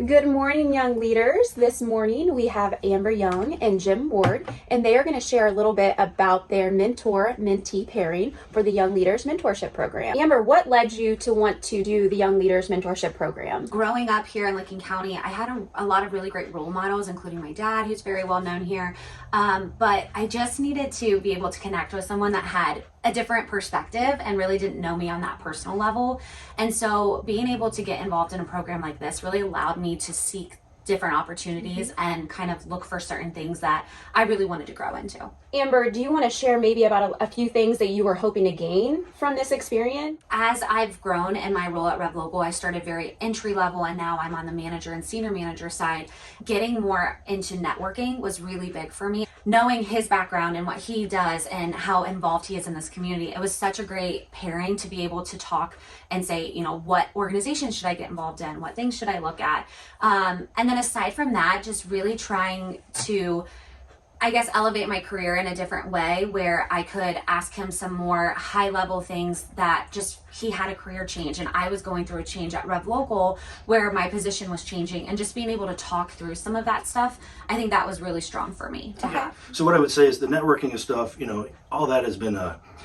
Good morning, young leaders. This morning we have Amber Young and Jim Ward, and they are going to share a little bit about their mentor-mentee pairing for the Young Leaders Mentorship Program. Amber, what led you to want to do the Young Leaders Mentorship Program? Growing up here in Licking County, I had a lot of really great role models, including my dad, who's very well known here. But I just needed to be able to connect with someone that had a different perspective and really didn't know me on that personal level. And so being able to get involved in a program like this really allowed me to seek different opportunities and kind of look for certain things that I really wanted to grow into. Amber, do you want to share maybe about a few things that you were hoping to gain from this experience? As I've grown in my role at Rev Local, I started very entry level and now I'm on the manager and senior manager side. Getting more into networking was really big for me. Knowing his background and what he does and how involved he is in this community, it was such a great pairing to be able to talk and say, what organizations should I get involved in? What things should I look at? And then aside from that, just really trying to elevate my career in a different way where I could ask him some more high level things that he had a career change and I was going through a change at Rev Local where my position was changing, and just being able to talk through some of that stuff, I think that was really strong for me to have. So what I would say is the networking and stuff, all that has been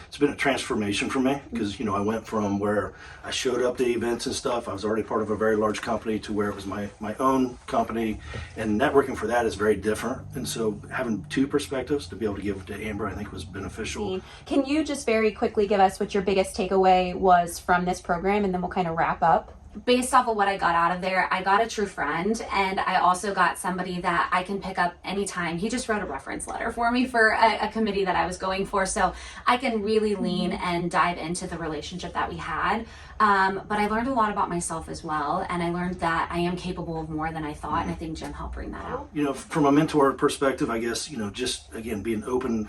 it's been a transformation for me because, I went from where I showed up to events and stuff. I was already part of a very large company to where it was my own company, and networking for that is very different. And so having two perspectives to be able to give to Amber, I think was beneficial. Can you just very quickly give us what your biggest takeaway was from this program, and then we'll kind of wrap up? Based off of what I got out of there, I got a true friend, and I also got somebody that I can pick up anytime. He just wrote a reference letter for me for a committee that I was going for, so I can really lean and dive into the relationship that we had. But I learned a lot about myself as well, and I learned that I am capable of more than I thought, and I think Jim helped bring that out. From a mentor perspective, I guess, just again being open.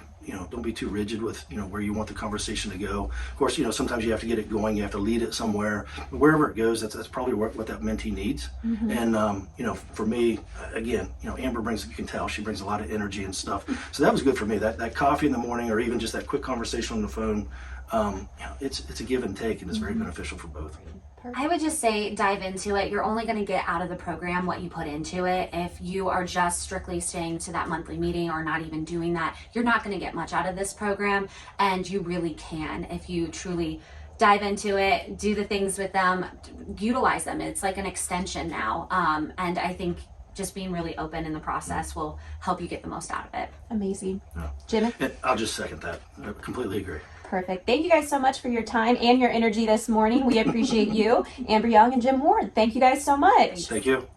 Don't be too rigid with, where you want the conversation to go. Of course, sometimes you have to get it going, you have to lead it somewhere. But wherever it goes, that's probably what that mentee needs. And, for me, again, Amber brings, you can tell, she brings a lot of energy and stuff. So that was good for me. That coffee in the morning, or even just that quick conversation on the phone, it's a give and take, and it's very beneficial for both. I would just say dive into it. You're only going to get out of the program what you put into it. If you are just strictly staying to that monthly meeting or not even doing that, you're not going to get much out of this program, and you really can if you truly dive into it, do the things with them, utilize them. It's like an extension now, and I think just being really open in the process will help you get the most out of it. Amazing. Yeah. Jim? And I'll just second that. I completely agree. Perfect. Thank you guys so much for your time and your energy this morning. We appreciate you, Amber Young and Jim Ward. Thank you guys so much. Thank you.